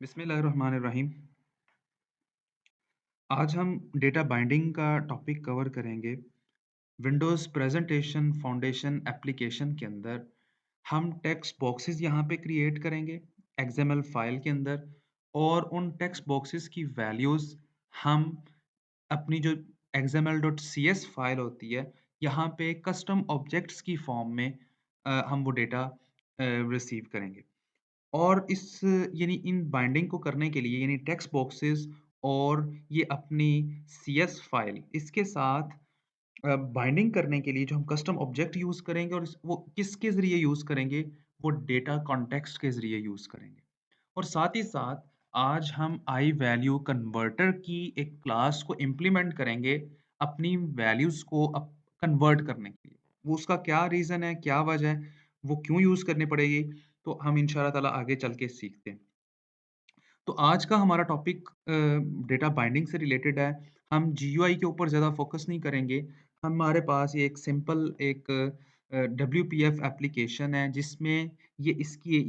बिस्मिल्लाहिर्रहमानिर्रहीम। आज हम डेटा बाइंडिंग का टॉपिक कवर करेंगे। विंडोज़ प्रेज़ेंटेशन फाउंडेशन एप्लीकेशन के अंदर हम टेक्स्ट बॉक्सेस यहाँ पे क्रिएट करेंगे एक्सएमएल फाइल के अंदर और उन टेक्स्ट बॉक्सेस की वैल्यूज़ हम अपनी जो xml.cs फाइल होती है, यहाँ पे कस्टम ऑब्जेक्ट्स की फॉर्म में हम वो डेटा रिसीव करेंगे। और इस यानी इन बाइंडिंग को करने के लिए यानी टेक्स्ट बॉक्सेस और ये अपनी सीएस फाइल इसके साथ बाइंडिंग करने के लिए जो हम कस्टम ऑब्जेक्ट यूज़ करेंगे और वो किसके ज़रिए यूज़ करेंगे, वो डेटा कॉन्टेक्स्ट के ज़रिए यूज़ करेंगे। और साथ ही साथ आज हम आई वैल्यू कन्वर्टर की एक क्लास को इम्प्लीमेंट करेंगे अपनी वैल्यूज़ को कन्वर्ट करने के लिए। वो उसका क्या रीज़न है, क्या वजह है, वो क्यों यूज़ करनी पड़ेगी, तो हम इंशाअल्लाह ताला आगे चल के सीखते हैं। तो आज का हमारा टॉपिक डेटा बाइंडिंग से रिलेटेड है। हम जीयूआई के ऊपर ज़्यादा फ़ोकस नहीं करेंगे। हमारे पास ये एक सिंपल एक डब्ल्यूपीएफ एप्लीकेशन है जिसमें ये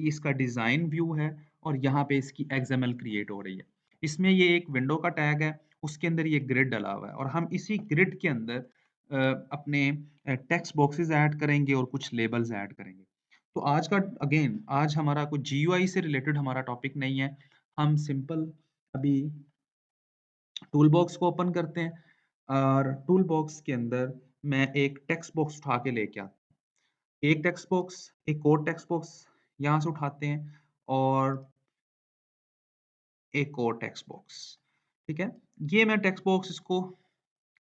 इसका डिज़ाइन व्यू है और यहाँ पे इसकी एक्सएमएल क्रिएट हो रही है। इसमें ये एक विंडो का टैग है, उसके अंदर ये ग्रिड डला हुआ है और हम इसी ग्रिड के अंदर अपने टेक्स्ट बॉक्सेस ऐड करेंगे और कुछ लेबल्स ऐड करेंगे। तो आज का अगेन आज हमारा कुछ जीयूआई से रिलेटेड हमारा टॉपिक नहीं है। हम सिंपल अभी टूल बॉक्स को ओपन करते हैं और टूल बॉक्स के अंदर मैं एक टेक्स्ट बॉक्स उठा के लेके आता हूँ। एक टेक्स्ट बॉक्स, एक और टेक्स्ट बॉक्स यहाँ से उठाते हैं और एक और टेक्स्ट बॉक्स, ठीक है? ये मैं टेक्स्ट बॉक्स इसको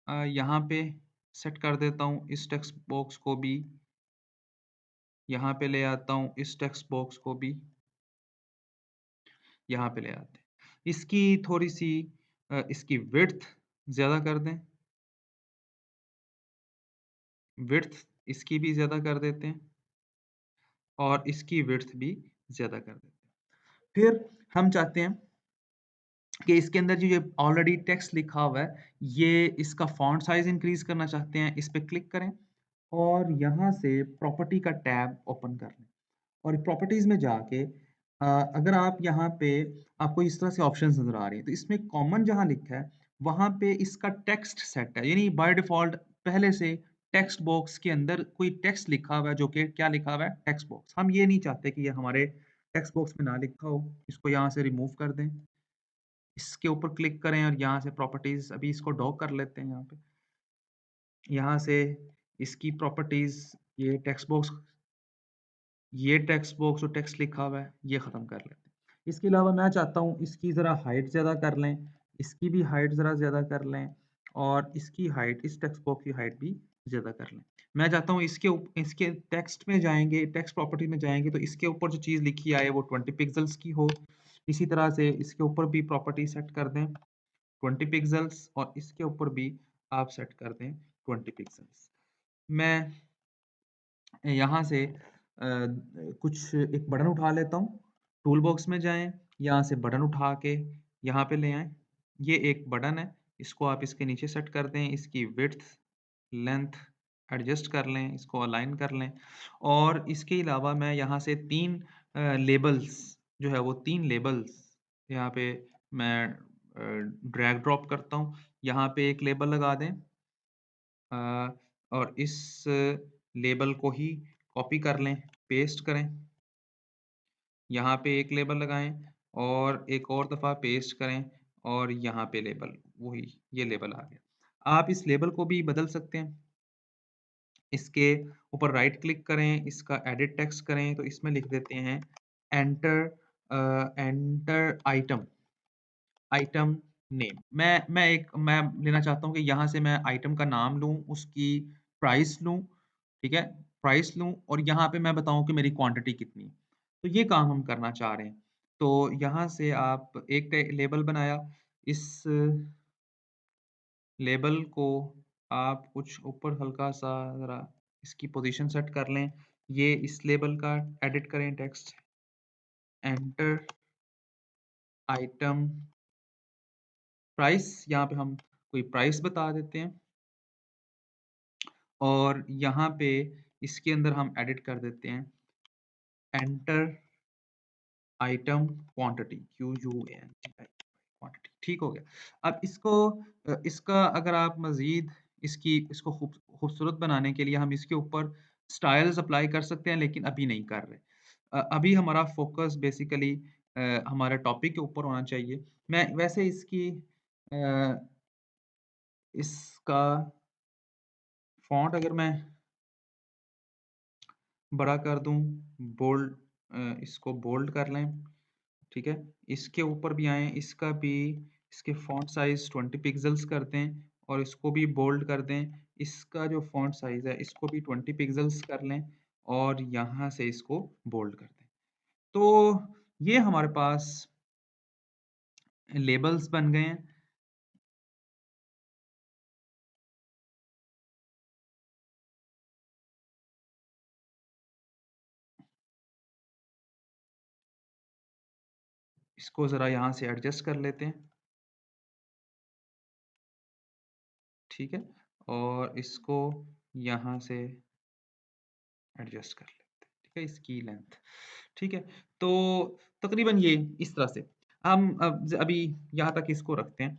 यहाँ पे सेट कर देता हूँ। इस टेक्स्ट बॉक्स को भी यहाँ पे ले आता हूँ, इस टेक्स्ट बॉक्स को भी यहाँ पे ले आते हैं। इसकी थोड़ी-सी इसकी विड्थ ज़्यादा कर दें, विड्थ इसकी भी ज़्यादा कर देते हैं और इसकी विड्थ भी ज़्यादा कर देते हैं। फिर हम चाहते हैं कि इसके अंदर जो ये ऑलरेडी टेक्स्ट लिखा हुआ है, ये इसका फ़ॉन्ट साइज़ इंक्रीज़ करना चाहते हैं, इस पे क्लिक करें और यहाँ से प्रॉपर्टी का टैब ओपन कर लें और प्रॉपर्टीज़ में जाके अगर आप यहाँ पे आपको इस तरह से ऑप्शंस नज़र आ रही हैं, तो इसमें कॉमन जहाँ लिखा है, वहाँ पे इसका टेक्स्ट सेट है, यानी बाय डिफ़ॉल्ट पहले से टेक्स्ट बॉक्स के अंदर कोई टेक्स्ट लिखा हुआ है, जो कि क्या लिखा हुआ है? Text box. हम ये नहीं चाहते कि ये हमारे टेक्स्ट बॉक्स में ना लिखा हो, इसको यहाँ से रिमूव कर दें। इसके ऊपर क्लिक करें और यहाँ से प्रॉपर्टीज़ अभी इसको ड्रॉ कर लेते हैं यहाँ पे। यहाँ से इसकी प्रॉपर्टीज़ ये टेक्स्ट बॉक्स जो टेक्स्ट लिखा हुआ है, ये ख़त्म कर लेते हैं। इसके अलावा मैं चाहता हूँ इसकी ज़रा हाइट ज़्यादा कर लें, इसकी भी हाइट ज़रा ज़्यादा कर लें और इसकी हाइट इस टेक्स्ट बॉक्स की हाइट भी ज़्यादा कर लें। मैं चाहता हूँ इसके टेक्स्ट में जाएँगे, टेक्स्ट प्रॉपर्टी में जाएँगे तो इसके ऊपर जो चीज़ लिखी आए वो 20 पिक्सेल्स की हो। इसी तरह से इसके ऊपर भी प्रॉपर्टी सेट कर दें 20 पिक्सेल्स और इसके ऊपर भी आप सेट कर दें 20 पिक्सेल्स। मैं यहाँ से कुछ एक बटन उठा लेता हूँ, टूल बॉक्स में जाएँ, यहाँ से बटन उठा के यहाँ पे ले आएँ। ये एक बटन है, इसको आप इसके नीचे सेट कर दें, इसकी विड्थ, लेंथ एडजस्ट कर लें, इसको अलाइन कर लें और इसके अलावा मैं यहाँ से 3 लेबल्स जो है वो 3 लेबल्स यहाँ पे मैं ड्रैग ड्रॉप करता हूँ। यहाँ पे एक लेबल लगा दें अ, और इस लेबल को ही कॉपी कर लें, पेस्ट करें, यहाँ पे एक लेबल लगाएँ और एक और दफ़ा पेस्ट करें और यहाँ पे लेबल वही ये लेबल आ गया। आप इस लेबल को भी बदल सकते हैं। इसके ऊपर राइट क्लिक करें, इसका एडिट टेक्स्ट करें तो इसमें लिख देते हैं enter enter item item name. मैं लेना चाहता हूँ कि यहाँ से मैं आइटम का नाम लूँ, उसकी प्राइस लूँ, ठीक है? प्राइस लूँ और यहाँ पे मैं बताऊँ कि मेरी क्वांटिटी कितनी है। तो ये काम हम करना चाह रहे हैं। तो यहाँ से आप एक टे लेबल बनाया, इस लेबल को आप कुछ ऊपर हल्का-सा ज़रा इसकी पोज़ीशन सेट कर लें। ये इस लेबल का एडिट करें टेक्स्ट, एंटर आइटम प्राइस यहाँ पे हम कोई प्राइस बता देते हैं। और यहाँ पे इसके अंदर हम एडिट कर देते हैं एंटर आइटम क्वांटिटी क्वांटिटी ठीक हो गया। अब इसको इसका अगर आप मज़ीद इसको खूबसूरत बनाने के लिए हम इसके ऊपर स्टाइल्स अप्लाई कर सकते हैं, लेकिन अभी नहीं कर रहे। अभी हमारा फ़ोकस बेसिकली हमारे टॉपिक के ऊपर होना चाहिए। मैं वैसे इसका फ़ॉन्ट अगर मैं बड़ा कर दूँ, इसको बोल्ड कर लें, ठीक है? इसके ऊपर भी आएँ, इसके फ़ॉन्ट साइज़ 20 पिक्सेल्स कर दें और इसको भी बोल्ड कर दें। इसका जो फ़ॉन्ट साइज़ है, इसको भी 20 पिक्सेल्स कर लें और यहाँ से इसको बोल्ड कर दें। तो ये हमारे पास लेबल्स बन गए हैं। इसको ज़रा यहाँ से एडजस्ट कर लेते हैं, ठीक है? और इसको यहाँ से एडजस्ट कर लेते हैं, ठीक है? इसकी लेंथ, ठीक है? तो तकरीबन ये इस तरह से हम अभी यहाँ तक इसको रखते हैं।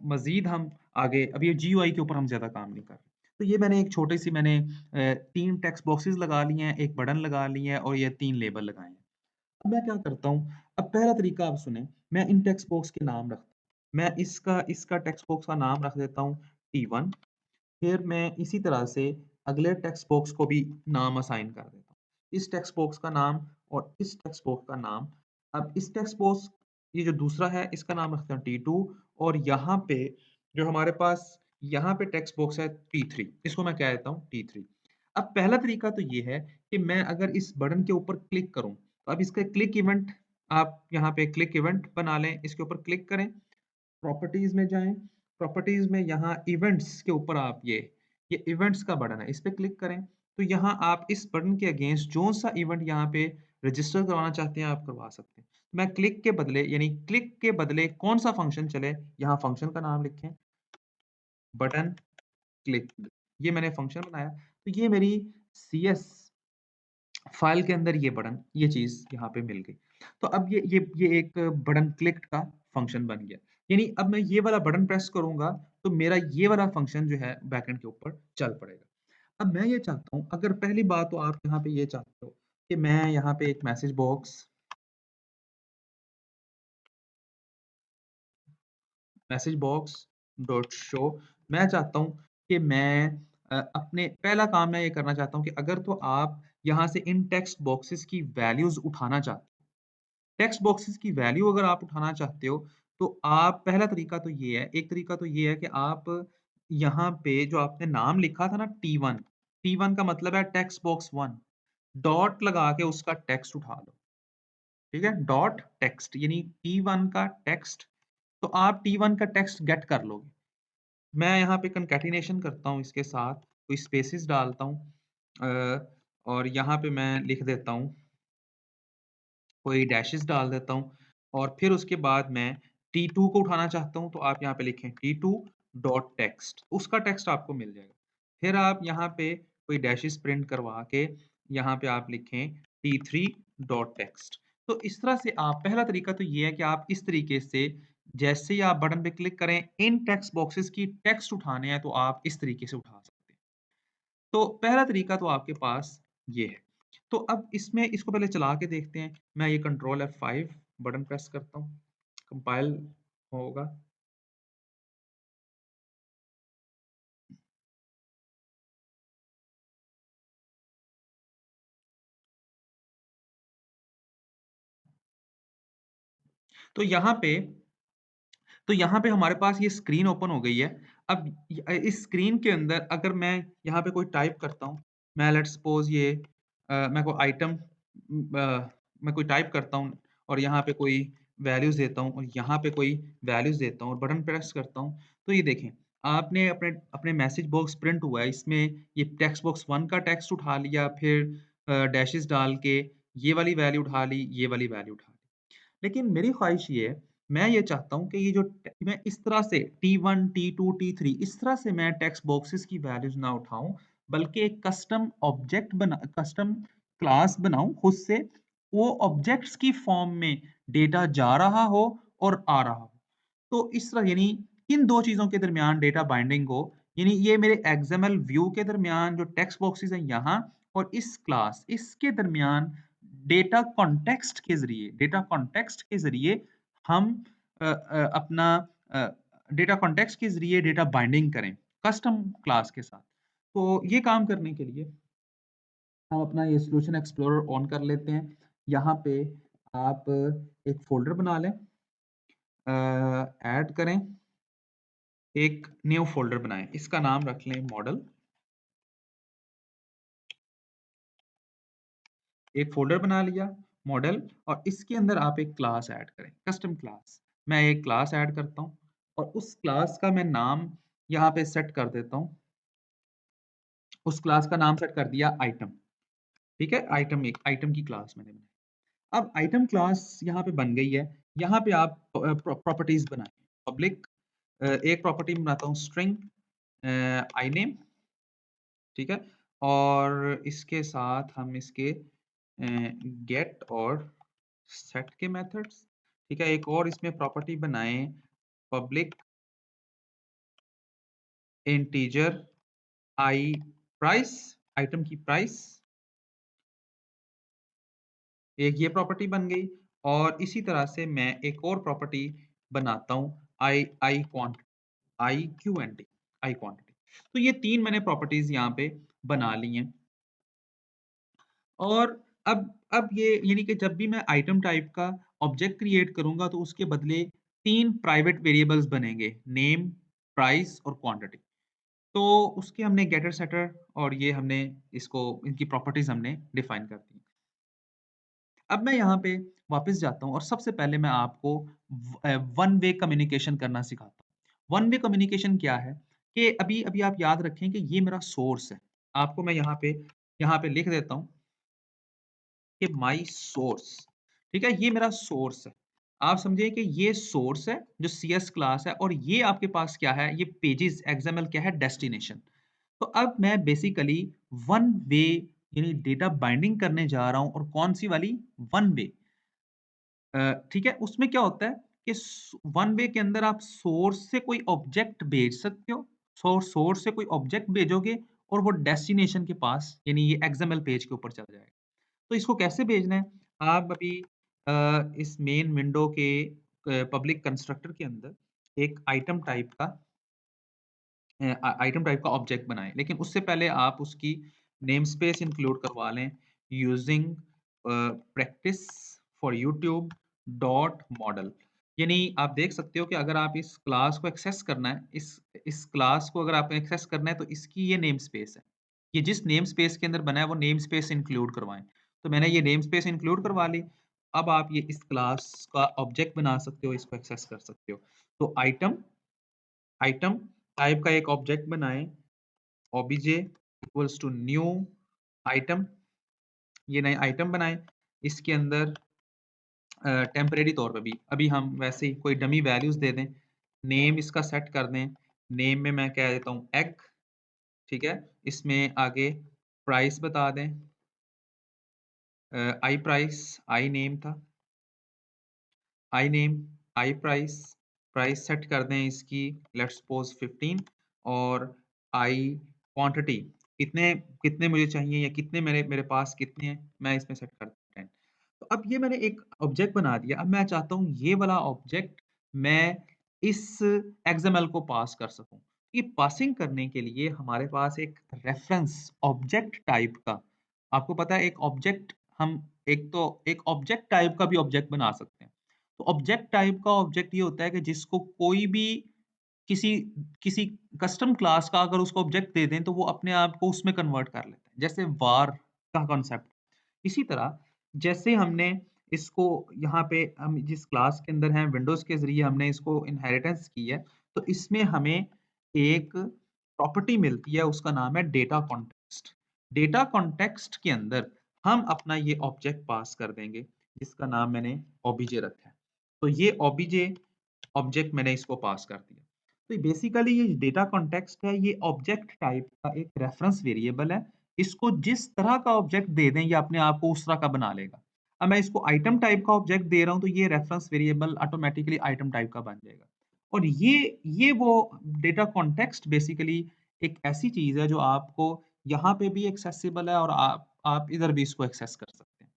मज़ीद हम आगे अभी ये जीयूआई के ऊपर हम ज़्यादा काम नहीं कर रहे। तो ये मैंने एक छोटी-सी 3 टेक्स्ट बॉक्सेस लगा लिए हैं, 1 बटन लगा लिए हैं और ये 3 लेबल लगाए हैं। अब मैं क्या करता हूँ, अब पहला तरीका आप सुनें, मैं इन टेक्स्ट बॉक्स के नाम रखता हूँ। मैं इसका इसका टेक्स्ट बॉक्स का नाम रख देता हूँ T1। फिर मैं इसी तरह से अगले टेक्स्ट बॉक्स को भी नाम असाइन कर देता हूँ। इस टेक्स्ट बॉक्स का नाम और इस टेक्स्ट बॉक्स का नाम। अब इस टेक्स्ट बॉक्स ये जो दूसरा है इसका नाम रखते हैं T2 और यहाँ पे जो हमारे पास यहाँ पे टेक्स्ट बॉक्स है T3 इसको मैं कह देता हूँ T3। अब पहला तरीका तो ये है कि मैं अगर इस बटन के ऊपर क्लिक करूँ, तो अब इसका क्लिक इवेंट आप यहाँ पे क्लिक इवेंट बना लें, इसके ऊपर क्लिक करें। प्रॉपर्टीज़ में जाएँ, प्रॉपर्टीज़ में यहाँ इवेंट्स के ऊपर आप ये इवेंट्स का बटन है, इस पे क्लिक करें। तो यहाँ आप इस बटन के अगेंस्ट जो-सा इवेंट यहाँ पे रजिस्टर करवाना चाहते हैं, आप करवा सकते हैं। मैं क्लिक के बदले कौन-सा फंक्शन चले, यहाँ फंक्शन का नाम लिखें, बटन क्लिक। ये मैंने फंक्शन बनाया, तो ये मेरी सीएस फाइल के अंदर ये चीज़ यहाँ पे मिल गई। तो अब ये एक बटन क्लिक का फंक्शन बन गया। यानी अब मैं ये वाला बटन प्रेस करूँगा, तो मेरा ये वाला फंक्शन जो है बैकएंड के ऊपर चल पड़ेगा। अब मैं ये चाहता हूँ अगर पहली बात तो आप यहाँ पे ये चाहते हो कि मैं यहाँ पे एक मैसेज बॉक्स डॉट शो मैं चाहता हूँ कि मैं अपने पहला काम मैं ये करना चाहता हूँ कि अगर तो आप यहाँ से इन टेक्स्ट बॉक्सेस की वैल्यूज़ उठाना चाहते हो टेक्स्ट बॉक्सेस की वैल्यू अगर आप उठाना चाहते हो, तो आप पहला तरीका तो ये है एक तरीका तो ये है कि आप यहाँ पे जो आपने नाम लिखा था ना T1, T1 का मतलब है टेक्स्ट बॉक्स 1, डॉट लगा के उसका टेक्स्ट उठा लो, ठीक है? डॉट टेक्स्ट यानी T1 का टेक्स्ट, तो आप T1 का टेक्स्ट गेट कर लोगे। मैं यहाँ पे कंकैटिनेशन करता हूँ इसके साथ, कोई स्पेसेस डालता हूँ और यहाँ पे मैं लिख देता हूँ कोई डैशेज़ डाल देता हूँ और फिर उसके बाद मैं T2 को उठाना चाहता हूँ, तो आप यहाँ पे लिखें T2 डॉट टेक्स्ट, उसका टेक्स्ट आपको मिल जाएगा। फिर आप यहाँ पे कोई डैशेज़ प्रिंट करवा के यहाँ पे आप लिखें T3 डॉट टेक्स्ट। तो इस तरह से आप पहला तरीका तो ये है कि आप इस तरीके से जैसे ही आप बटन पे क्लिक करें, इन टेक्स्ट बॉक्सेस की टेक्स्ट उठाने हैं, तो आप इस तरीके से उठा सकते हैं। तो पहला तरीका तो आपके पास ये है। तो अब इसमें इसको पहले चला के देखते हैं। मैं ये कंट्रोल F5 बटन प्रेस करता हूँ, कंपाइल होगा। तो यहाँ पे हमारे पास ये स्क्रीन ओपन हो गई है। अब इस स्क्रीन के अंदर अगर मैं यहाँ पे कोई टाइप करता हूँ, मैं लेट्स सपोज़ मैं कोई मैं कोई टाइप करता हूँ और यहाँ पे कोई वैल्यूज़ देता हूँ और यहाँ पे कोई वैल्यूज़ देता हूँ और बटन प्रेस करता हूँ, तो ये देखें, आपने अपने अपने मैसेज बॉक्स प्रिंट हुआ है, इसमें ये टेक्स्ट बॉक्स 1 का टेक्स्ट उठा लिया, फिर डैशेज़ डाल के ये वाली वैल्यू उठा ली, ये वाली वैल्यू उठा ली। लेकिन मेरी ख़्वाहिश ये है, मैं ये चाहता हूँ कि ये जो ट मैं इस तरह से T1, T2, T3 इस तरह से मैं टेक्स्ट बॉक्सेस की वैल्यूज़ ना उठाऊँ, बल्कि एक कस्टम क्लास बनाऊँ खुद से वो ऑब्जेक्ट्स की फॉर्म में डेटा जा रहा हो और आ रहा हो। तो इस तरह यानी इन 2 चीज़ों के दरमियान डेटा बाइंडिंग हो, यानी ये मेरे एक्सएमएल व्यू के दरमियान जो टेक्स्ट बॉक्सेस हैं यहाँ और इस क्लास, इसके दरमियान डेटा कॉन्टेक्स्ट के ज़रिए हम अपना अ, डेटा कॉन्टेक्स्ट के ज़रिए डेटा बाइंडिंग करें, कस्टम क्लास के साथ। तो ये काम करने के लिए हम अपना ये सॉल्यूशन एक्सप्लोरर ऑन कर लेते हैं। यहाँ पे आप एक फ़ोल्डर बना लें, ऐड करें, एक न्यू फ़ोल्डर बनाएँ। इसका नाम रख लें मॉडल। एक फ़ोल्डर बना लिया मॉडल और इसके अंदर आप एक क्लास ऐड करें, कस्टम क्लास। मैं एक क्लास ऐड करता हूँ और उस क्लास का मैं नाम यहाँ पे सेट कर देता हूँ। उस क्लास का नाम सेट कर दिया आइटम, ठीक है? आइटम एक आइटम की क्लास मैंने बनाई। अब आइटम क्लास यहाँ पे बन गई है। यहाँ पे आप प्रॉपर्टीज़ बनाएँ। पब्लिक एक प्रॉपर्टी बनाता हूँ स्ट्रिंग इनमे, ठीक है? और इसके साथ हम इसके गेट और सेट के मेथड्स, ठीक है? एक और इसमें प्रॉपर्टी बनाएँ पब्लिक इंटीजर आई प्राइस, आइटम की प्राइस, एक ये प्रॉपर्टी बन गई और इसी तरह से मैं एक और प्रॉपर्टी बनाता हूँ I I quant I Q N T, I quantity. तो ये 3 मैंने प्रॉपर्टीज़ यहाँ पे बना ली हैं और अब ये यानी कि जब भी मैं आइटम टाइप का ऑब्जेक्ट क्रिएट करूँगा तो उसके बदले 3 प्राइवेट वेरिएबल्स बनेंगे, नेम, प्राइस और क्वांटिटी। तो उसके हमने गेटर सेटर और ये हमने इसको इनकी प्रॉपर्टीज़ हमने डिफाइन कर दी। अब मैं यहाँ पे वापस जाता हूँ और सबसे पहले मैं आपको वन वे कम्युनिकेशन करना सिखाता हूँ। वन वे कम्युनिकेशन क्या है कि अभी-अभी आप याद रखें कि ये मेरा सोर्स है। आपको मैं यहाँ पे लिख देता हूँ कि माय सोर्स, ठीक है? ये मेरा सोर्स है। आप समझिए कि ये सोर्स है जो सीएस क्लास है और ये आपके पास क्या है? ये पेजेज़ एक्सएमएल क्या है? डेस्टिनेशन। तो अब मैं बेसिकली वन वे यानी डेटा बाइंडिंग करने जा रहा हूँ और कौन-सी वाली? One way. ठीक है? उसमें क्या होता है कि वन वे के अंदर आप सोर्स से कोई ऑब्जेक्ट भेज सकते हो। सोर्स से कोई ऑब्जेक्ट भेजोगे और वो डेस्टिनेशन के पास यानी ये एक्सएमएल पेज के ऊपर चला जाएगा। तो इसको कैसे भेजना है? आप अभी इस मेन विंडो के पब्लिक कंस्ट्रक्टर के अंदर एक आइटम टाइप का ऑब्जेक्ट बनाएँ। लेकिन उससे पहले आप उसकी नेमस्पेस इंक्लूड करवा लें using practice for YouTube dot model. यानी आप देख सकते हो कि अगर आप इस क्लास को एक्सेस करना है, इस क्लास को अगर आपने एक्सेस करना है तो इसकी ये नेमस्पेस है। ये जिस नेमस्पेस के अंदर बना है वो नेमस्पेस इंक्लूड करवाएँ। तो मैंने ये नेमस्पेस इंक्लूड करवा ली। अब आप ये इस क्लास का ऑब्जेक्ट बना सकते हो, इसको एक्सेस कर सकते हो। तो आइटम आइटम टाइप का एक ऑब्जेक्ट बनाएँ, ऑब्ज इक्वल्स टू न्यू आइटम, ये नए आइटम बनाएँ। इसके अंदर टेम्परेरी तौर पे भी अभी हम वैसे ही कोई डमी वैल्यूज़ दे दें, नेम इसका सेट कर दें, नेम में मैं कह देता हूँ एग, ठीक है? इसमें आगे प्राइस बता दें, आई प्राइस, आई नेम था, I name, I price, price set कर दें इसकी लेट्स सपोज़ 15 और आई क्वांटिटी कितने कितने मुझे चाहिए या कितने मेरे मेरे पास कितने हैं, मैं इसमें सेट कर देता हूँ 10। तो अब ये मैंने एक ऑब्जेक्ट बना दिया, अब मैं चाहता हूँ ये वाला ऑब्जेक्ट मैं इस एक्सएमएल को पास कर सकूँ। ये पासिंग करने के लिए हमारे पास एक रेफरेंस ऑब्जेक्ट टाइप का आपको पता है एक ऑब्जेक्ट हम एक ऑब्जेक्ट टाइप का भी ऑब्जेक्ट बना सकते हैं। तो ऑब्जेक्ट टाइप का ऑब्जेक्ट ये होता है कि जिसको कोई भी किसी किसी कस्टम क्लास का अगर उसको ऑब्जेक्ट दे दें तो वो अपने आप को उसमें कन्वर्ट कर लेता है। जैसे वार का कॉन्सेप्ट। इसी तरह जैसे हमने इसको यहाँ पे हम जिस क्लास के अंदर हैं विंडोज़ के ज़रिए हमने इसको इनहेरिटेंस की है, तो इसमें हमें एक प्रॉपर्टी मिलती है उसका नाम है डेटा कॉन्टेक्स्ट। डेटा कॉन्टेक्स्ट के अंदर हम अपना ये ऑब्जेक्ट पास कर देंगे जिसका नाम मैंने ओबीजे रखा है। तो ये ओबीजे ऑब्जेक्ट मैंने इसको पास कर दिया। तो बेसिकली ये डेटा कॉन्टेक्स्ट है, ये ऑब्जेक्ट टाइप का एक रेफरेंस वेरिएबल है। इसको जिस तरह का ऑब्जेक्ट दे दें, ये अपने आप को उस तरह का बना लेगा। अब मैं इसको आइटम टाइप का ऑब्जेक्ट दे रहा हूँ, तो ये reference variable automatically item type का बन जाएगा। और ये वो डेटा कॉन्टेक्स्ट बेसिकली एक ऐसी चीज़ है जो आपको यहाँ पे भी एक्सेसिबल है और आप इधर भी इसको एक्सेस कर सकते हैं।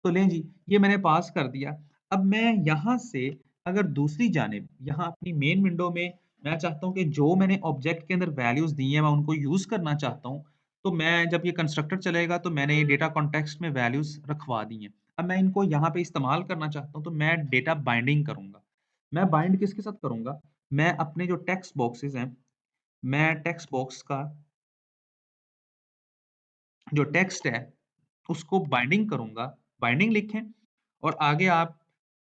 तो लें जी, ये मैंने पास कर दिया। अब मैं यहाँ से अगर दूसरी जानिब यहाँ अपनी मेन विंडो में मैं चाहता हूँ कि जो मैंने ऑब्जेक्ट के अंदर वैल्यूज़ दी हैं, मैं उनको यूज़ करना चाहता हूँ। तो मैं जब ये कंस्ट्रक्टर चलेगा तो मैंने ये डेटा कॉन्टेक्स्ट में वैल्यूज़ रखवा दी हैं। अब मैं इनको यहाँ पे इस्तेमाल करना चाहता हूँ, तो मैं डेटा बाइंडिंग करूँगा। मैं बाइंड किसके साथ करूँगा? मैं अपने जो टेक्स्ट बॉक्सेस हैं, मैं टेक्स्ट बॉक्स का जो टेक्स्ट है, उसको बाइंडिंग करूँगा। बाइंडिंग लिखें और आगे आप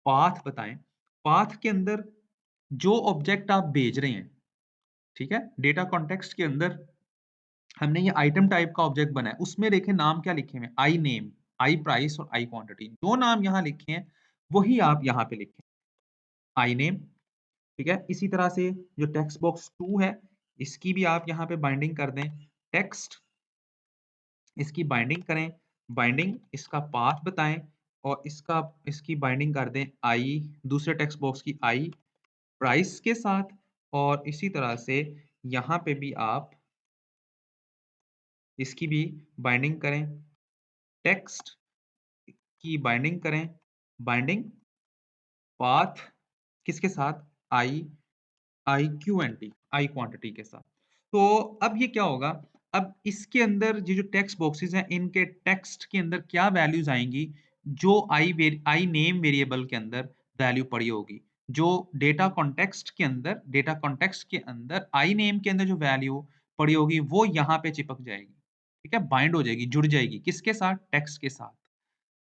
पाथ बताएँ। पाथ के अंदर जो ऑब्जेक्ट आप भेज रहे हैं, ठीक है? डेटा कॉन्टेक्स्ट के अंदर हमने ये आइटम टाइप का ऑब्जेक्ट बनाया है, उसमें देखें नाम क्या लिखे हुए हैं? आई नेम, आई प्राइस और आई क्वांटिटी। जो नाम यहाँ लिखे हैं, वही आप यहाँ पे लिखें। आई नेम, ठीक है? इसी तरह से जो टेक्स्ट बॉक्स 2 है, इसकी भी आप यहाँ पे बाइंडिंग कर दें। टेक्स्ट, इसकी बाइंडिंग करें। बाइंडिंग, इसका पाथ बताएँ और इसकी बाइंडिंग कर दें आई, दूसरे टेक्स्ट बॉक्स की आई प्राइस के साथ और इसी तरह से यहाँ पे भी आप इसकी भी बाइंडिंग करें। टेक्स्ट की बाइंडिंग करें। बाइंडिंग पाथ किसके साथ? आई आईक्यूएनटी, आई क्वांटिटी के साथ। तो अब ये क्या होगा? अब इसके अंदर ये जो टेक्स्ट बॉक्सेस हैं, इनके टेक्स्ट के अंदर क्या वैल्यूज़ आएँगी, जो आई नेम वेरिएबल के अंदर वैल्यू पड़ी होगी। जो डेटा कॉन्टेक्स्ट के अंदर आई नेम के अंदर जो वैल्यू पड़ी होगी, वो यहाँ पे चिपक जाएगी। ठीक है? बाइंड हो जाएगी, जुड़ जाएगी। किसके साथ? टेक्स्ट के साथ।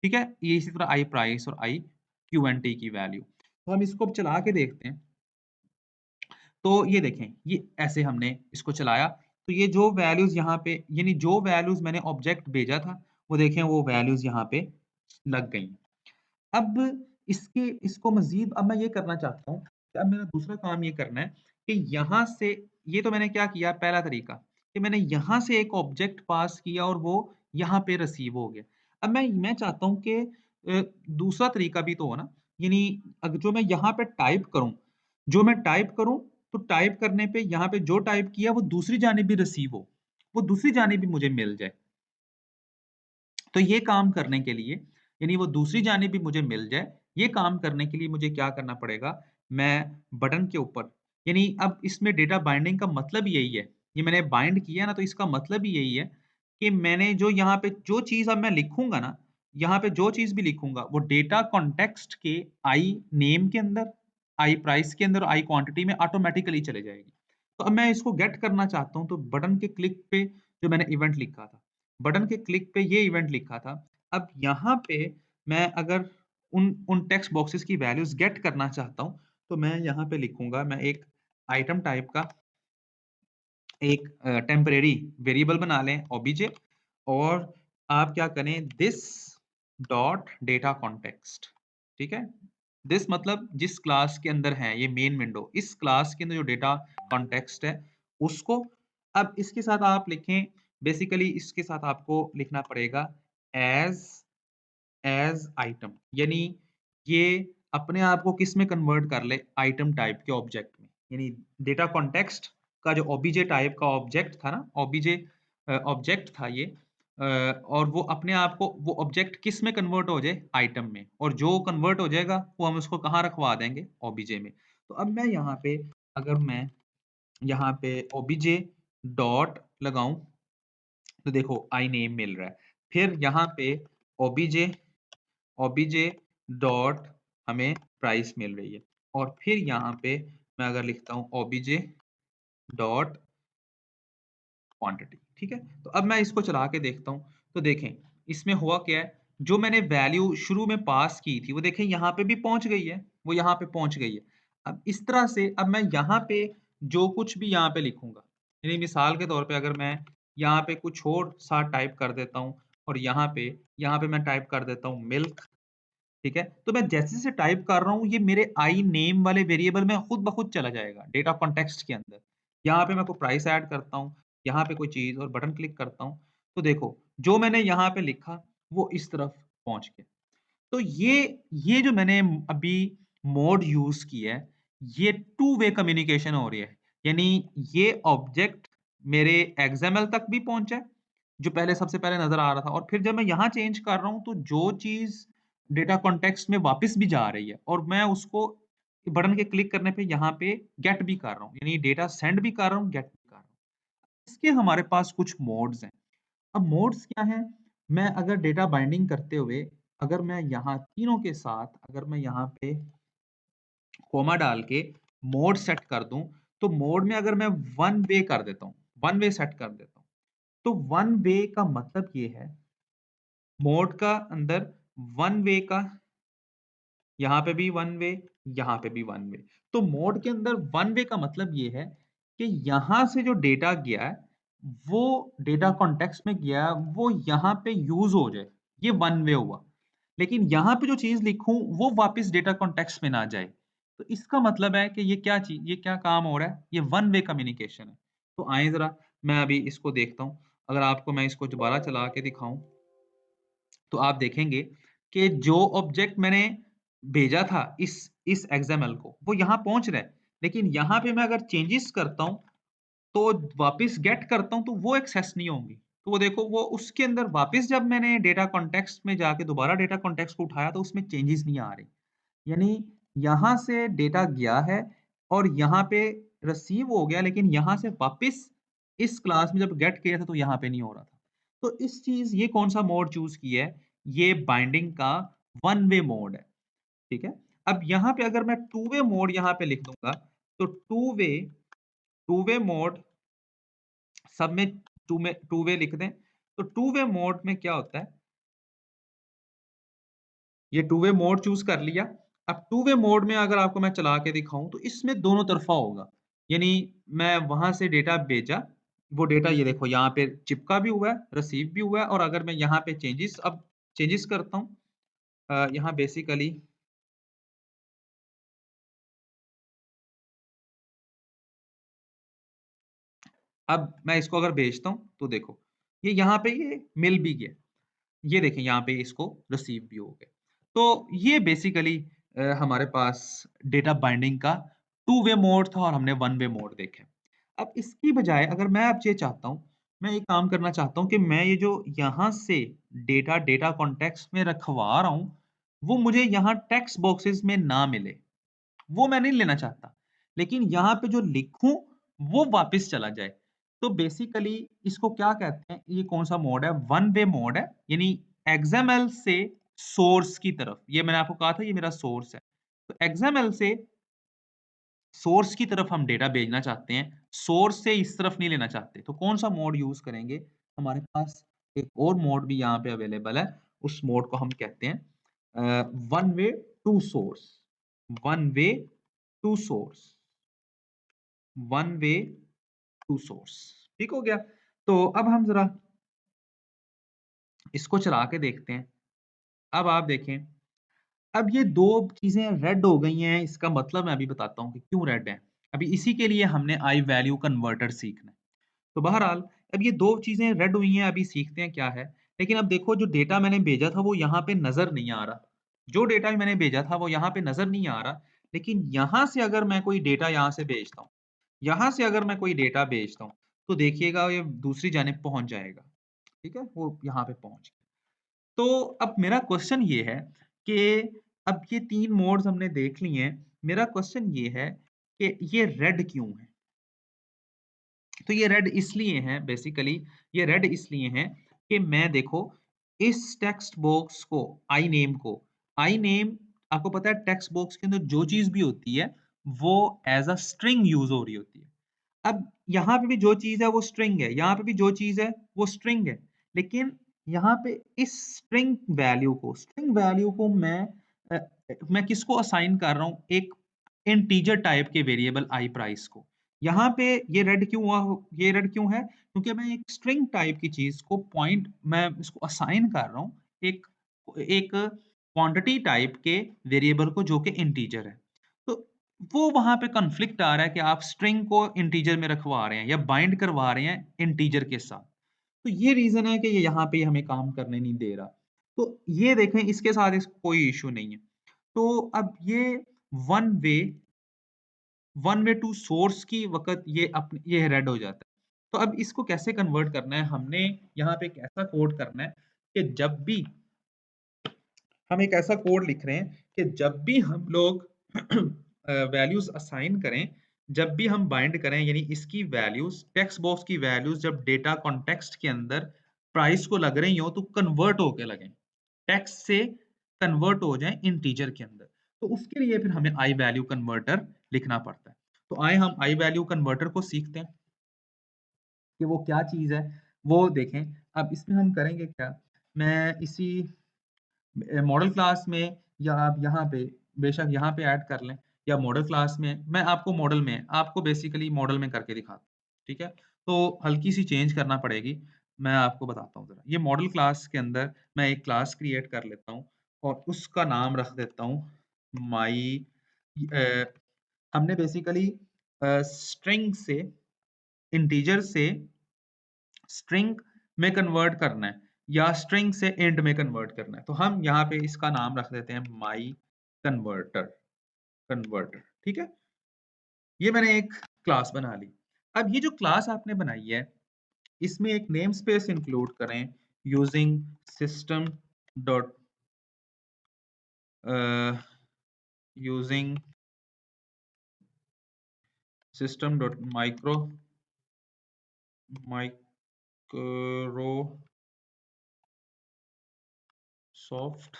ठीक है? ये इसी तरह आई प्राइस और आई क्यूएनटी की वैल्यू। तो हम इसको अब चला के देखते हैं। तो ये देखें, ये ऐसे हमने इसको चलाया, तो ये जो वैल्यूज़ यहाँ पे यानी जो वैल्यूज़ मैंने ऑब्जेक्ट भेजा था, वो देखें वो वैल्यूज़ यहाँ पे लग गई। अब इसको मज़ीद अब मैं ये करना चाहता हूँ, कि अब मेरा दूसरा काम ये करना है कि यहाँ से ये तो मैंने क्या किया पहला तरीका, कि मैंने यहाँ से एक ऑब्जेक्ट पास किया और वो यहाँ पे रिसीव हो गया। अब मैं चाहता हूँ कि दूसरा तरीका भी तो हो ना, यानी जो मैं यहाँ पे टाइप करूँ, तो टाइप करने पे यहाँ पे जो टाइप किया वो दूसरी जानिब भी रिसीव हो, वो दूसरी जानिब भी मुझे मिल जाए। तो ये काम करने के लिए यानी वो दूसरी जानिब भी मुझे मिल जाए, ये काम करने के लिए मुझे क्या करना पड़ेगा, मैं बटन के ऊपर यानी अब इसमें डेटा बाइंडिंग का मतलब यही है, ये मैंने बाइंड किया ना तो इसका मतलब ही यही है कि मैंने जो यहाँ पे जो चीज़ अब मैं लिखूँगा ना, यहाँ पे जो चीज़ भी लिखूँगा वो डेटा कॉन्टेक्स्ट के आई नेम के अंदर, आई प्राइस के अंदर, आई क्वांटिटी में ऑटोमैटिकली चले जाएगी। तो अब मैं इसको गेट करना चाहता हूँ तो बटन के क्लिक पे जो मैंने इवेंट लिखा था, बटन के क्लिक पे ये इवेंट लिखा था। अब यहाँ पे मैं अगर उन टेक्स्ट बॉक्सेस की वैल्यूज़ गेट करना चाहता हूँ, तो मैं यहाँ पे लिखूँगा मैं एक आइटम टाइप का एक टेम्परेरी वेरिएबल बना लें ओबीजे और आप क्या करें दिस डॉट डेटा कॉन्टेक्स्ट, ठीक है? दिस मतलब जिस क्लास के अंदर है ये मेन विंडो, इस क्लास के अंदर जो डेटा कॉन्टेक्स्ट है उसको अब इसके साथ आप लिखें बेसिकली इसके साथ आपको लिखना पड़ेगा एज़ आइटम यानी ये अपने आप को किस में कन्वर्ट कर ले आइटम टाइप के ऑब्जेक्ट में यानी डेटा कॉन्टेक्स्ट का जो ओबीजे टाइप का ऑब्जेक्ट था ना ओबीजे ऑब्जेक्ट था ये और वो अपने आप को वो ऑब्जेक्ट किस में कन्वर्ट हो जाए आइटम में और जो कन्वर्ट हो जाएगा वो हम उसको कहाँ रखवा देंगे ओबीजे में। तो अब मैं यहाँ पे अगर मैं यहाँ पे ओबीजे डॉट लगाऊं तो देखो आई नेम मिल रहा है। फिर यहाँ पे ओबीजे ओबीजे डॉट हमें प्राइस मिल रही है और फिर यहाँ पे मैं अगर लिखता हूँ ओबीजे डॉट क्वांटिटी, ठीक है? तो अब मैं इसको चला के देखता हूँ, तो देखें इसमें हुआ क्या है, जो मैंने वैल्यू शुरू में पास की थी, वो देखें यहाँ पे भी पहुँच गई है, वो यहाँ पे पहुँच गई है। अब इस तरह से अब मैं यहाँ पे जो कुछ भी यहाँ पे लिखूँगा, यानी मिसाल के तौर पे अगर मैं यहाँ पे कुछ और सा टाइप कर देता हूँ और यहाँ पे मैं टाइप कर देता हूँ मिल्क, ठीक है? तो मैं जैसे-जैसे टाइप कर रहा हूँ, ये मेरे आई नेम वाले वेरिएबल में खुद ब खुद चला जाएगा, डेटा कॉन्टेक्स्ट के अंदर। यहाँ पे मैं कोई प्राइस ऐड करता हूँ, यहाँ पे कोई चीज़ और बटन क्लिक करता हूँ, तो देखो, जो मैंने यहाँ पे लिखा, वो इस तरफ पहुँच गया। तो ये जो मैंने अभी मोड यूज़ किया है, ये टू वे कम्युनिकेशन हो रही है। यानी ये ऑब्जेक्ट मेरे एक्सएमएल तक भी पहुँचा है, जो पहले सबसे पहले नज़र आ रहा था और फिर जब मैं यहाँ चेंज कर रहा हूँ, तो जो चीज़ डेटा कॉन्टेक्स्ट में वापस भी जा रही है और मैं उसको बटन के क्लिक करने पे यहाँ पे गेट भी कर रहा हूँ। यानी डेटा सेंड भी कर रहा हूँ, गेट भी कर रहा हूँ। इसके हमारे पास कुछ मोड्स हैं। अब मोड्स क्या हैं? मैं अगर डेटा बाइंडिंग करते हुए अगर मैं यहाँ तीनों के साथ अगर मैं यहाँ पे कॉमा डाल के मोड सेट कर दूँ, तो मोड में अगर मैं वन वे कर देता हूँ, वन वे सेट कर देता हूँ, तो वन वे का मतलब ये है, मोड का अंदर वन वे का यहाँ पे भी वन वे, यहाँ पे भी वन वे। तो मोड के अंदर वन वे का मतलब ये है कि यहाँ से जो डेटा गया है, वो डेटा कॉन्टेक्स्ट में गया है, वो यहाँ पे यूज़ हो जाए, ये वन वे हुआ। लेकिन यहाँ पे जो चीज़ लिखूँ, वो वापस डेटा कॉन्टेक्स्ट में ना जाए। तो इसका मतलब है कि ये क्या काम हो रहा है? ये वन वे कम्युनिकेशन है। तो आएँ ज़रा मैं अभी इसको देखता हूँ। अगर आपको मैं इसको दोबारा चला के दिखाऊँ तो आप देखेंगे कि जो ऑब्जेक्ट मैंने भेजा था इस एक्सएमएल को, वो यहाँ पहुँच रहा है। लेकिन यहाँ पे मैं अगर चेंजेस करता हूँ, तो वापस गेट करता हूँ, तो वो एक्सेस नहीं होंगी। तो वो देखो वो उसके अंदर वापस जब मैंने डेटा कॉन्टेक्स्ट में जाके दोबारा डेटा कॉन्टेक्स्ट को उठाया, तो उसमें चेंजेस नहीं आ रहे। यानी यहाँ से डेटा गया है और यहाँ पे रिसीव हो गया, लेकिन यहाँ से वापस इस क्लास में जब गेट किया था, तो यहाँ पे नहीं हो रहा था। तो इस चीज़ ये कौन-सा मोड चूज़ किया है? ये बाइंडिंग का वन वे मोड है, ठीक है? अब यहाँ पे अगर मैं टू वे मोड यहाँ पे लिख दूँगा, तो टू वे मोड सब में टू वे लिख दें, तो टू वे मोड में क्या होता है ये टू वे मोड चूज़ कर लिया। अब टू वे मोड में अगर आपको मैं चला के दिखाऊँ तो इसमें दोनों तरफ़ा होगा। यानी मैं वहाँ से डेटा भेजा, वो डेटा ये देखो यहाँ पे चिपका भी हुआ है, रिसीव भी हुआ है और अगर मैं यहाँ पे चेंजेस करता हूँ यहाँ बेसिकली अब मैं इसको अगर भेजता हूँ तो देखो, ये यहाँ पे ये मिल भी गया। ये देखें यहाँ पे इसको रिसीव भी हो गया। तो ये बेसिकली हमारे पास डेटा बाइंडिंग का टू वे मोड था और हमने वन वे मोड देखे। अब इसकी बजाय अगर मैं अब ये चाहता हूँ, मैं एक काम करना चाहता हूँ कि मैं ये जो यहाँ से डेटा कॉन्टेक्स्ट में रखवा रहा हूँ, वो मुझे यहाँ टेक्स्ट बॉक्सेस में ना मिले। वो मैं नहीं लेना चाहता। लेकिन यहाँ पे जो लिखूँ, वो वापस चला जाए। तो बेसिकली इसको क्या कहते हैं, ये कौन-सा मोड है? वन वे मोड है, यानी एक्सएमएल से सोर्स की तरफ। ये मैंने आपको कहा था ये मेरा सोर्स है। तो एक्सएमएल से सोर्स की तरफ हम डेटा भेजना चाहते हैं, सोर्स से इस तरफ नहीं लेना चाहते। तो कौन-सा मोड यूज़ करेंगे? हमारे पास एक और मोड भी यहाँ पे अवेलेबल है। उस मोड को हम कहते हैं one way to source. One way to source, one way to source, ठीक हो गया? तो अब हम ज़रा इसको चला के देखते हैं। अब आप देखें, अब ये 2 चीज़ें रेड हो गई हैं, इसका मतलब मैं अभी बताता हूँ कि क्यों रेड हैं। अभी इसी के लिए हमने आई वैल्यू कन्वर्टर सीखना है। तो बहरहाल अब ये 2 चीज़ें रेड हुई हैं, अभी सीखते हैं क्या है। लेकिन अब देखो जो डेटा मैंने भेजा था वो यहाँ पे नज़र नहीं आ रहा। जो डेटा मैंने भेजा था वो यहाँ पे नज़र नहीं आ रहा। लेकिन यहाँ से अगर मैं कोई डेटा यहाँ से भेजता हूँ, यहाँ से अगर मैं कोई डेटा भेजता हूँ, तो देखिएगा ये दूसरी जानिब पहुँच जाएगा। ठीक है? वो यहाँ पे पहुँच गया। तो अब मेरा क्वेश्चन ये है कि अब ये 3 मोड्स हमने देख लिए हैं। मेरा क्वेश्चन ये है कि ये रेड क्यों है? तो ये रेड इसलिए हैं बेसिकली ये रेड इसलिए हैं कि मैं देखो इस टेक्स्ट बॉक्स को आई नेम आपको पता है टेक्स्ट बॉक्स के अंदर जो चीज़ भी होती है वो एज़ अ स्ट्रिंग यूज़ हो रही होती है। अब यहाँ पे भी जो चीज़ है वो स्ट्रिंग है, यहाँ पे भी जो चीज़ है वो स्ट्रिंग है। लेकिन यहाँ पे इस स्ट्रिंग वैल्यू को अ, मैं किसको असाइन कर रहा हूँ? एक इंटीजर टाइप के वेरिएबल आई प्राइस को। यहाँ पे ये रेड क्यों है? क्योंकि मैं एक स्ट्रिंग टाइप की चीज़ को मैं इसको असाइन कर रहा हूँ एक एक क्वांटिटी टाइप के वेरिएबल को जो कि इंटीजर है। तो वो वहाँ पे कॉन्फ्लिक्ट आ रहा है कि आप स्ट्रिंग को इंटीजर में रखवा रहे हैं या बाइंड करवा रहे हैं इंटीजर के साथ। तो ये रीज़न है कि ये यहाँ पे हमें काम करने नहीं दे रहा। तो ये देखें इसके साथ कोई इश्यू नहीं है। तो अब ये one way one way to source की वक़्त ये रेड हो जाता है। तो अब इसको कैसे कन्वर्ट करना है, हमने यहाँ पे एक ऐसा कोड करना है कि जब भी हम एक ऐसा कोड लिख रहे हैं कि जब भी हम लोग वैल्यूज़ असाइन करें, जब भी हम बाइंड करें यानी इसकी वैल्यूज़ टेक्स्ट बॉक्स की वैल्यूज़ जब डेटा कॉन्टेक्स्ट के अंदर प्राइस को लग रही हो तो कन्वर्ट होके लगें। टेक्स्ट से कन्वर्ट हो जाएँ इंटीजर के अंदर। तो उसके लिए फिर हमें आई वैल्यू कन्वर्टर लिखना पड़ता है। तो आइए हम आई वैल्यू कन्वर्टर को सीखते हैं कि वो क्या चीज़ है, वो देखें। अब इसमें हम करेंगे क्या, मैं इसी मॉडल क्लास में या आप यहाँ पे बेशक यहाँ पे ऐड कर लें या मॉडल क्लास में, मैं आपको मॉडल में आपको बेसिकली मॉडल में करके दिखाता हूँ, ठीक है? तो हल्की-सी चेंज करना पड़ेगी, मैं आपको बताता हूँ ज़रा। ये मॉडल क्लास के अंदर मैं एक क्लास क्रिएट कर लेता हूँ और उसका नाम रख देता हूँ माई अ, हमने बेसिकली स्ट्रिंग से इंटीजर से स्ट्रिंग में कन्वर्ट करना है या स्ट्रिंग से इंट में कन्वर्ट करना है। तो हम यहाँ पे इसका नाम रख देते हैं माई कन्वर्टर कन्वर्टर, ठीक है? ये मैंने एक क्लास बना ली। अब ये जो क्लास आपने बनाई है, इसमें एक नेम स्पेस इंक्लूड करें using system dot using system dot Microsoft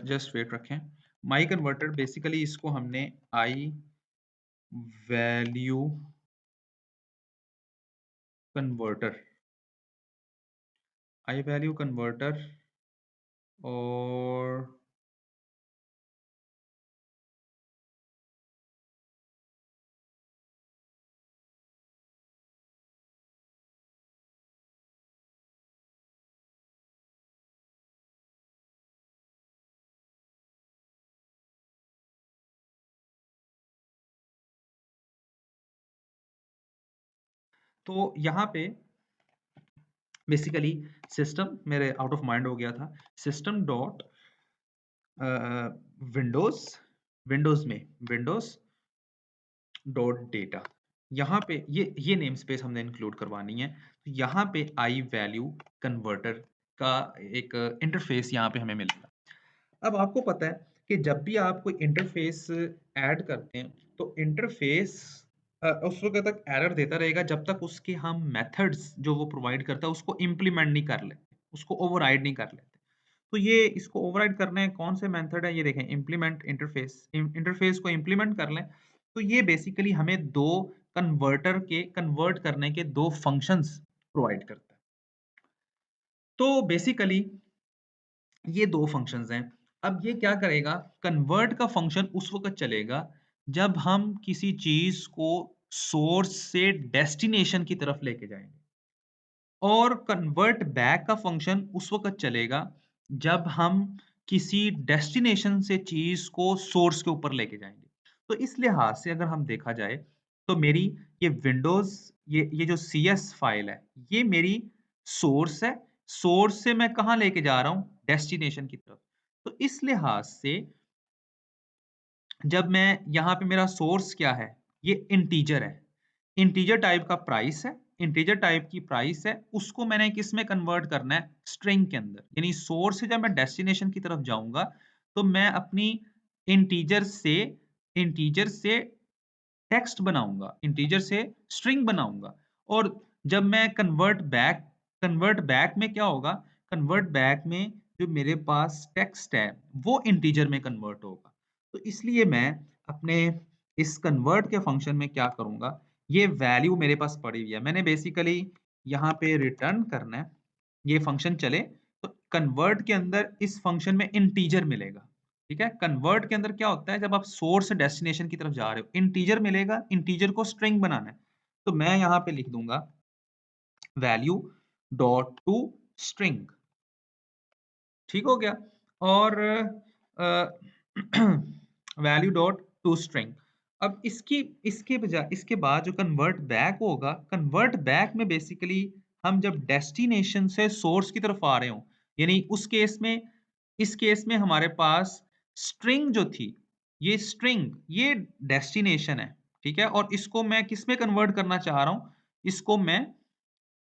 just wait रखें। माई कन्वर्टर बेसिकली इसको हमने I value converter I value converter और तो यहाँ पे बेसिकली सिस्टम मेरे आउट ऑफ माइंड हो गया था। सिस्टम डॉट विंडोज विंडोज में विंडोज डॉट डेटा यहाँ पे ये नेम स्पेस हमने इंक्लूड करवानी है। तो यहाँ पे आई वैल्यू कन्वर्टर का एक इंटरफेस यहाँ पे हमें मिलेगा। अब आपको पता है कि जब भी आप कोई इंटरफेस ऐड करते हैं तो इंटरफेस उस वक़्त तक एरर देता रहेगा जब तक उसके हम मेथड्स जो वो प्रोवाइड करता है उसको इम्प्लीमेंट नहीं कर लेते, उसको ओवरराइड नहीं कर लेते। तो ये इसको ओवरराइड करने हैं कौन से मेथड है ये देखें इम्प्लीमेंट इंटरफेस इंटरफेस को इम्प्लीमेंट कर लें। तो ये बेसिकली हमें 2 कन्वर्ट करने के 2 फंक्शंस प्रोवाइड करता है। तो बेसिकली ये 2 फंक्शंस हैं। अब ये क्या करेगा, कन्वर्ट का फंक्शन उस वक़्त चलेगा जब हम किसी चीज़ को सोर्स से डेस्टिनेशन की तरफ लेके जाएँगे और कन्वर्ट बैक का फंक्शन उस वक़्त चलेगा जब हम किसी डेस्टिनेशन से चीज़ को सोर्स के ऊपर लेके जाएँगे। तो इस लिहाज से अगर हम देखा जाए तो मेरी ये विंडोज़ ये जो सीएस फाइल है, ये मेरी सोर्स है। सोर्स से मैं कहाँ लेके जा रहा हूँ? डेस्टिनेशन की तरफ। तो इस लिहाज से जब मैं यहाँ पे मेरा सोर्स क्या है? ये इंटीजर है। इंटीजर टाइप का प्राइस है, इंटीजर टाइप की प्राइस है, उसको मैंने किसमें कन्वर्ट करना है? स्ट्रिंग के अंदर। यानी सोर्स से जब मैं डेस्टिनेशन की तरफ जाऊँगा, तो मैं अपनी इंटीजर से इंटीजर से टेक्स्ट बनाऊँगा, इंटीजर से स्ट्रिंग बनाऊँगा और जब मैं कन्वर्ट बैक में क्या होगा? कन्वर्ट बैक में जो मेरे पास टेक्स्ट है, वो इंटीजर में कन्वर्ट होगा। तो इसलिए मैं अपने इस कन्वर्ट के फंक्शन में क्या करूँगा? ये वैल्यू मेरे पास पड़ी हुई है। मैंने बेसिकली यहाँ पे रिटर्न करना है, ये फंक्शन चले, तो कन्वर्ट के अंदर इस फंक्शन में इंटीजर मिलेगा। ठीक है? कन्वर्ट के अंदर क्या होता है जब आप सोर्स से डेस्टिनेशन की तरफ जा रहे हो, इंटीजर मिलेगा, इंटीजर को स्ट्रिंग बनाना है। तो मैं यहाँ पे लिख दूँगा वैल्यू डॉट टू स्ट्रिंग ठीक हो गया? और अ, वैल्यू डॉट टू स्ट्रिंग अब इसके बजाय इसके बाद जो कन्वर्ट बैक होगा, कन्वर्ट बैक में बेसिकली हम जब डेस्टिनेशन से सोर्स की तरफ आ रहे हों, यानी उस केस में इस केस में हमारे पास स्ट्रिंग जो थी, ये स्ट्रिंग ये डेस्टिनेशन है, ठीक है? और इसको मैं किसमें कन्वर्ट करना चाह रहा हूँ? इसको मैं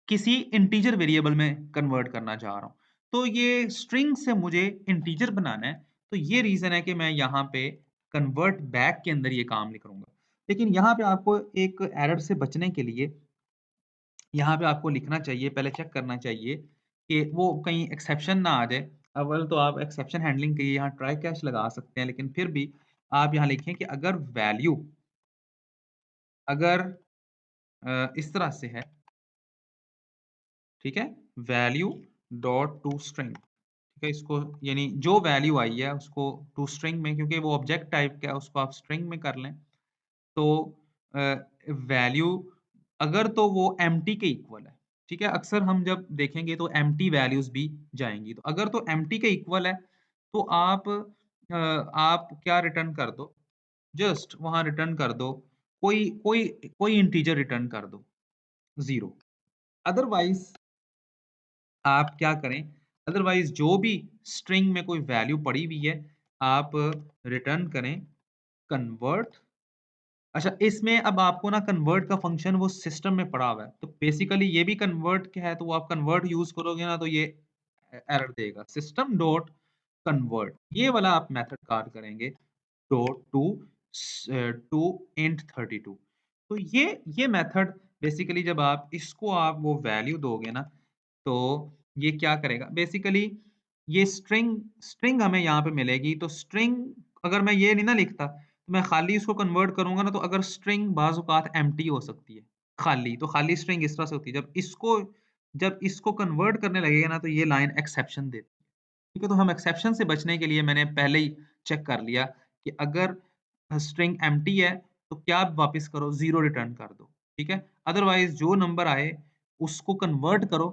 किसी इंटीजर वेरिएबल में कन्वर्ट करना चाह रहा हूँ। तो ये स्ट्रिंग से मुझे इंटीजर बनाना है, तो ये रीज़न है कि मैं यहाँ पे कन्वर्ट बैक के अंदर ये काम नहीं करूँगा। लेकिन यहाँ पे आपको एक एरर से बचने के लिए यहाँ पे आपको लिखना चाहिए, पहले चेक करना चाहिए कि वो कहीं एक्सेप्शन ना आ जाए। अव्वल तो आप एक्सेप्शन हैंडलिंग के लिए यहाँ ट्राई कैच लगा सकते हैं, लेकिन फिर भी आप यहाँ लिखें कि अगर वैल्यू अगर इस तरह से है, ठीक है? वैल्यू डॉट टू स्ट्रिंग, ठीक है? इसको यानी जो वैल्यू आई है उसको टू स्ट्रिंग में, क्योंकि वो ऑब्जेक्ट टाइप का है उसको आप स्ट्रिंग में कर लें। तो अ, वैल्यू अगर तो वो एम्प्टी के इक्वल है, ठीक है? अक्सर हम जब देखेंगे तो एम्प्टी वैल्यूज़ भी जाएँगी। तो अगर तो एम्प्टी के इक्वल है, तो आप क्या रिटर्न कर दो, जस्ट वहाँ रिटर्न कर दो, कोई कोई कोई इंटीजर रिटर्न कर दो, 0। अदरवाइज़ आप क्या करें, अदरवाइज़ जो भी स्ट्रिंग में कोई वैल्यू पड़ी हुई है, आप रिटर्न करें कन्वर्ट। अच्छा, इसमें अब आपको ना कन्वर्ट का फंक्शन वो सिस्टम में पड़ा हुआ है। तो बेसिकली ये भी कन्वर्ट क्या है, तो वो आप कन्वर्ट यूज़ करोगे ना तो ये एरर देगा। सिस्टम डॉट कन्वर्ट ये वाला आप मेथड कॉल करेंगे डॉट टू इंट 32। तो ये मेथड बेसिकली जब आप इसको आप वो वैल्यू दोगे ना, तो ये क्या करेगा बेसिकली ये स्ट्रिंग स्ट्रिंग हमें यहाँ पे मिलेगी। तो स्ट्रिंग अगर मैं ये नहीं ना लिखता, तो मैं खाली इसको कन्वर्ट करूँगा ना, तो अगर स्ट्रिंग बाज़ औक़ात एम्प्टी हो सकती है, खाली। तो खाली स्ट्रिंग इस तरह से होती है। जब इसको कन्वर्ट करने लगेगा ना, तो ये लाइन एक्सेप्शन देती है। ठीक है? तो हम एक्सेप्शन से बचने के लिए मैंने पहले ही चेक कर लिया कि अगर स्ट्रिंग एम्प्टी है, तो क्या वापस करो 0 रिटर्न कर दो, ठीक है? अदरवाइज़ जो नंबर आए उसको कन्वर्ट करो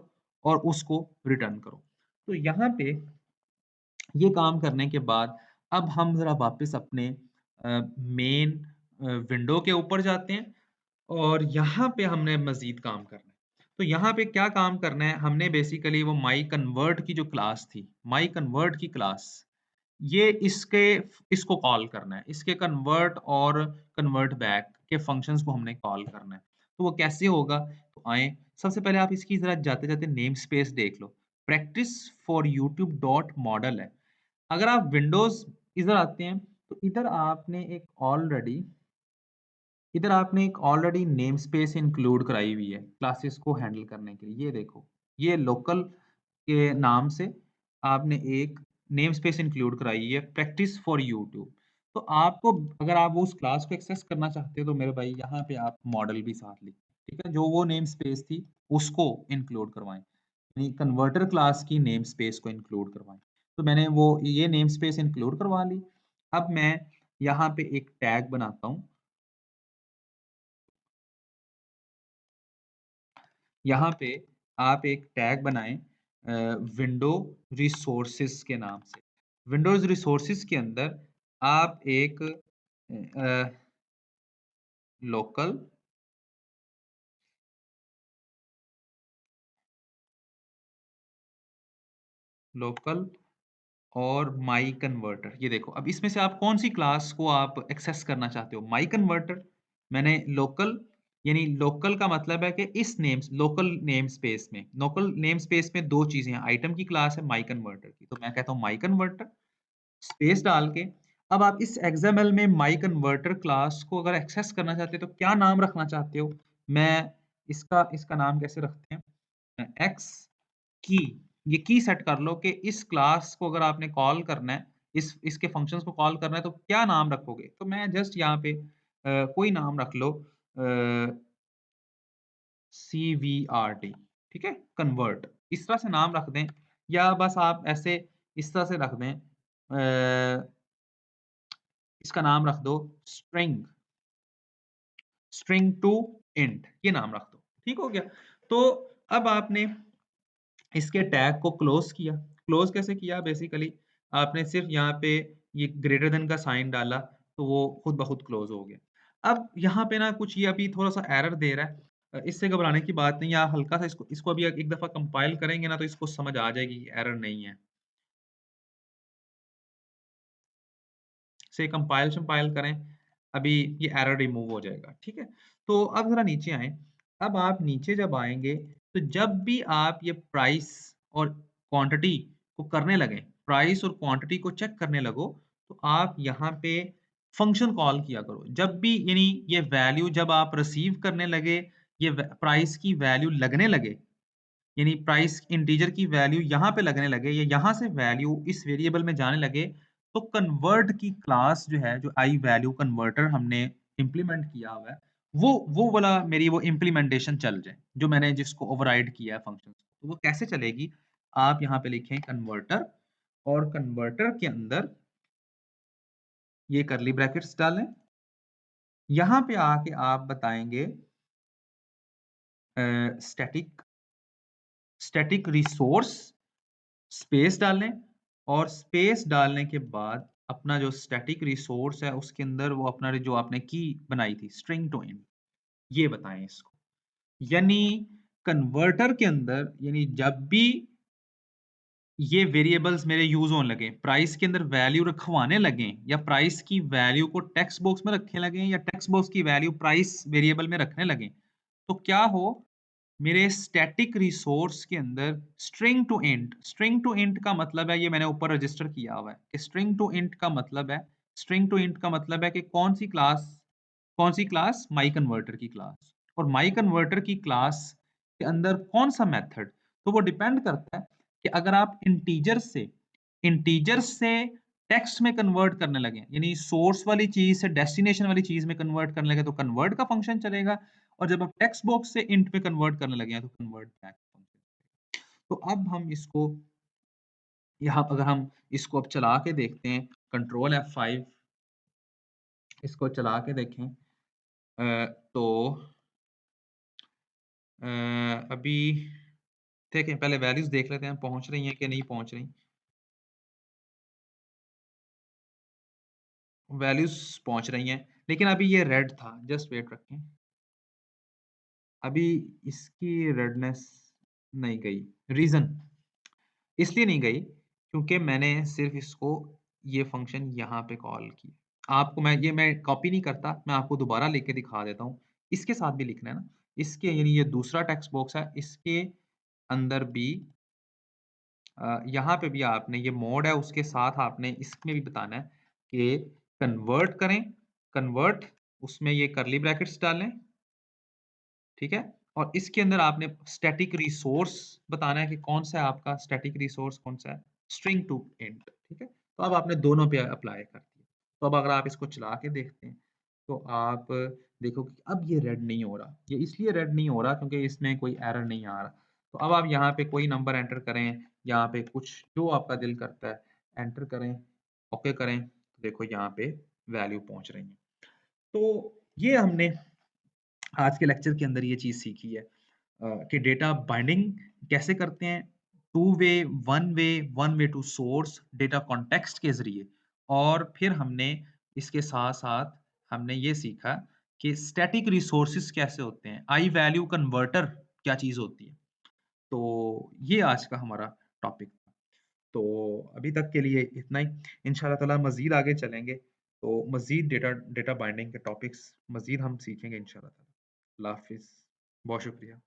और उसको रिटर्न करो। तो यहाँ पे ये काम करने के बाद अब हम ज़रा वापस अपने मेन विंडो के ऊपर जाते हैं और यहाँ पे हमने मज़ीद काम करना है। तो यहाँ पे क्या काम करना है, हमने बेसिकली वो माई कन्वर्ट की जो क्लास थी, माई कन्वर्ट की क्लास, ये इसको कॉल करना है। इसके कन्वर्ट और कन्वर्ट बैक के फंक्शंस को हमने कॉल करना है। तो वो कैसे होगा? तो आएँ, सबसे पहले आप इसकी ज़रा जाते-जाते नेम स्पेस देख लो। Practice for YouTube dot model है। अगर आप विंडोज़ इधर आते हैं, तो इधर आपने एक ऑलरेडी नेम स्पेस इंक्लूड कराई हुई है, क्लासेस को हैंडल करने के लिए। ये देखो, ये लोकल के नाम से आपने एक नेम स्पेस इंक्लूड कराई है, प्रैक्टिस फॉर यूट्यूब। तो आपको अगर आप वो उस क्लास को एक्सेस करना चाहते हो, तो मेरे भाई यहाँ पे आप मॉडल भी साथ लिखें, ठीक है? जो वो नेम स्पेस थी, उसको इंक्लूड करवाएँ। यानी कन्वर्टर क्लास की नेम स्पेस को इंक्लूड करवाएँ। तो मैंने वो ये नेम स्पेस इंक्लूड करवा ली। अब मैं यहाँ पे एक टैग बनाता हूँ। यहाँ पे आप एक टैग बनाएँ विंडो रिसोर्सेज़ के नाम से। विंडोज़ रिसोर्सेज़ के अंदर आप एक लोकल लोकल और माई कन्वर्टर, ये देखो। अब इसमें से आप कौन-सी क्लास को आप एक्सेस करना चाहते हो? माई कन्वर्टर, मैंने लोकल, यानी लोकल का मतलब है कि इस लोकल नेम स्पेस में, लोकल नेम स्पेस में 2 चीज़ें हैं, आइटम की क्लास है, माई कन्वर्टर की। तो मैं कहता हूँ माई कन्वर्टर स्पेस डाल के, अब आप इस एक्सएमएल में माई कन्वर्टर क्लास को अगर एक्सेस करना चाहते हो, तो क्या नाम रखना चाहते हो? मैं इसका इसका नाम कैसे रखते हैं? एक्स की, ये की सेट कर लो कि इस क्लास को अगर आपने कॉल करना है, इसके फंक्शंस को कॉल करना है, तो क्या नाम रखोगे? तो मैं जस्ट यहाँ पे कोई नाम रख लो CVRT, ठीक है? कन्वर्ट, इस तरह से नाम रख दें, या बस आप ऐसे इस तरह से रख दें, इसका नाम रख दो स्ट्रिंग स्ट्रिंग टू इंट, ये नाम रख दो, ठीक हो गया? तो अब आपने इसके टैग को क्लोज़ किया। क्लोज़ कैसे किया? बेसिकली आपने सिर्फ़ यहाँ पे ये ग्रेटर देन का साइन डाला, तो वो खुद ब खुद क्लोज़ हो गया। अब यहाँ पे ना कुछ ये अभी थोड़ा-सा एरर दे रहा है। इससे घबराने की बात नहीं है, आप हल्का-सा इसको इसको अभी एक दफ़ा कंपाइल करेंगे ना तो इसको समझ आ जाएगी कि एरर नहीं है। इसे कंपाइल-शम्पाइल करें, अभी ये एरर रिमूव हो जाएगा, ठीक है? तो अब ज़रा नीचे आएँ, अब आप नीचे जब आएँगे, तो जब भी आप ये प्राइस और क्वांटिटी को करने लगें, प्राइस और क्वांटिटी को चेक करने लगो, तो आप यहाँ पे फंक्शन कॉल किया करो। जब भी यानी ये वैल्यू जब आप रिसीव करने लगे, ये व प्राइस की वैल्यू लगने लगे, यानी प्राइस इंटीजर की वैल्यू यहाँ पे लगने लगे या यहाँ से वैल्यू इस वेरिएबल में जाने लगे, तो कन्वर्ट की क्लास जो है, जो आई वैल्यू कन्वर्टर हमने इम्प्लीमेंट किया हुआ है, वो वाला मेरी वो इम्प्लीमेंटेशन चल जाए, जो मैंने जिसको ओवरराइड किया है फंक्शन। तो वो कैसे चलेगी? आप यहाँ पे लिखें कन्वर्टर और कन्वर्टर के अंदर ये कर्ली ब्रैकेट्स डालें। यहाँ पे आके आप बताएँगे स्टैटिक स्टैटिक रिसोर्स स्पेस डाल लें और स्पेस डालने के बाद अपना जो स्टैटिक रिसोर्स है उसके अंदर वो अपना जो आपने की बनाई थी स्ट्रिंग टू इंट ये बताएं इसको। यानी कन्वर्टर के अंदर यानी जब भी ये वेरिएबल्स मेरे यूज़ होने लगे, प्राइस के अंदर वैल्यू रखवाने लगें या प्राइस की वैल्यू को टेक्स्ट बॉक्स में रखने लगें या टेक्स्ट बॉक्स की वैल्यू प्राइस वेरिएबल में रखने लगें, तो क्या हो मेरे स्टैटिक रिसोर्स के अंदर स्ट्रिंग टू इंट का मतलब है ये मैंने ऊपर रजिस्टर किया हुआ है कि स्ट्रिंग टू इंट का मतलब है कि कौन सी क्लास माई कन्वर्टर की क्लास और माई कन्वर्टर की क्लास के अंदर कौन सा मेथड तो वो डिपेंड करता है कि अगर आप इंटीजर से टेक्स्ट में कन्वर्ट करने लगे यानी सोर्स वाली चीज से डेस्टिनेशन वाली चीज में कन्वर्ट करने लगे तो कन्वर्ट का फंक्शन चलेगा और जब आप टेक्स्ट बॉक्स से इंट में कन्वर्ट करने लगे हैं तो कन्वर्ट बैक फंक्शन। तो अब हम इसको यहाँ अगर हम इसको अब चला के देखते हैं कंट्रोल F5 इसको चला के देखें तो अ, अभी देखें पहले वैल्यूज देख लेते हैं पहुंच रही हैं कि नहीं पहुंच रही। वैल्यूज पहुंच रही हैं लेकिन अभी ये रेड था जस्ट वेट रखें अभी इसकी रेडनेस नहीं गई रीजन इसलिए नहीं गई क्योंकि मैंने सिर्फ इसको ये फंक्शन यहाँ पे कॉल किया। आपको मैं कॉपी नहीं करता, मैं आपको दोबारा लेके दिखा देता हूँ। इसके साथ भी लिखना है ना, इसके यानी ये दूसरा टेक्स्ट बॉक्स है, इसके अंदर भी यहाँ पे भी आपने ये मोड है उसके साथ आपने इसमें भी बताना है कि कन्वर्ट करें, कन्वर्ट उसमें ये कर्ली ब्रैकेट्स डालें ठीक है? और इसके अंदर आपने स्टैटिक रिसोर्स बताना है कि कौन सा है आपका स्टैटिक रिसोर्स कौन सा है? स्ट्रिंग टू इंट ठीक है? तो अब आपने दोनों पे अप्लाई कर दिया। तो अब अगर आप इसको चला के देखते हैं, तो आप देखोगे कि अब ये रेड नहीं हो रहा। ये इसलिए रेड नहीं हो रहा क्योंकि इसमें कोई एरर नहीं आ रहा। तो अब आप यहाँ पे कोई नंबर एंटर करें, यहाँ पे कुछ जो आपका दिल करता है एंटर करें, ओके करें, तो देखो यहाँ पे वैल्यू पहुँच रही है। तो ये हमने आज के लेक्चर के अंदर ये चीज़ सीखी है कि डेटा बाइंडिंग कैसे करते हैं one way to source data context के ज़रिए और फिर हमने इसके साथ-साथ हमने ये सीखा कि स्टैटिक रिसोर्सेज़ कैसे होते हैं, आई वैल्यू कन्वर्टर क्या चीज़ होती है। तो ये आज का हमारा टॉपिक था। तो अभी तक के लिए इतना ही। इंशाअल्लाह ताला मज़ीद आगे चलेंगे, तो मज़ीद डेटा डेटा बाइंडिंग के टॉपिक्स मज़ीद हम सीखेंगे इंशाअल्लाह ताला। अल्लाह हाफ़िज़। बहुत शुक्रिया।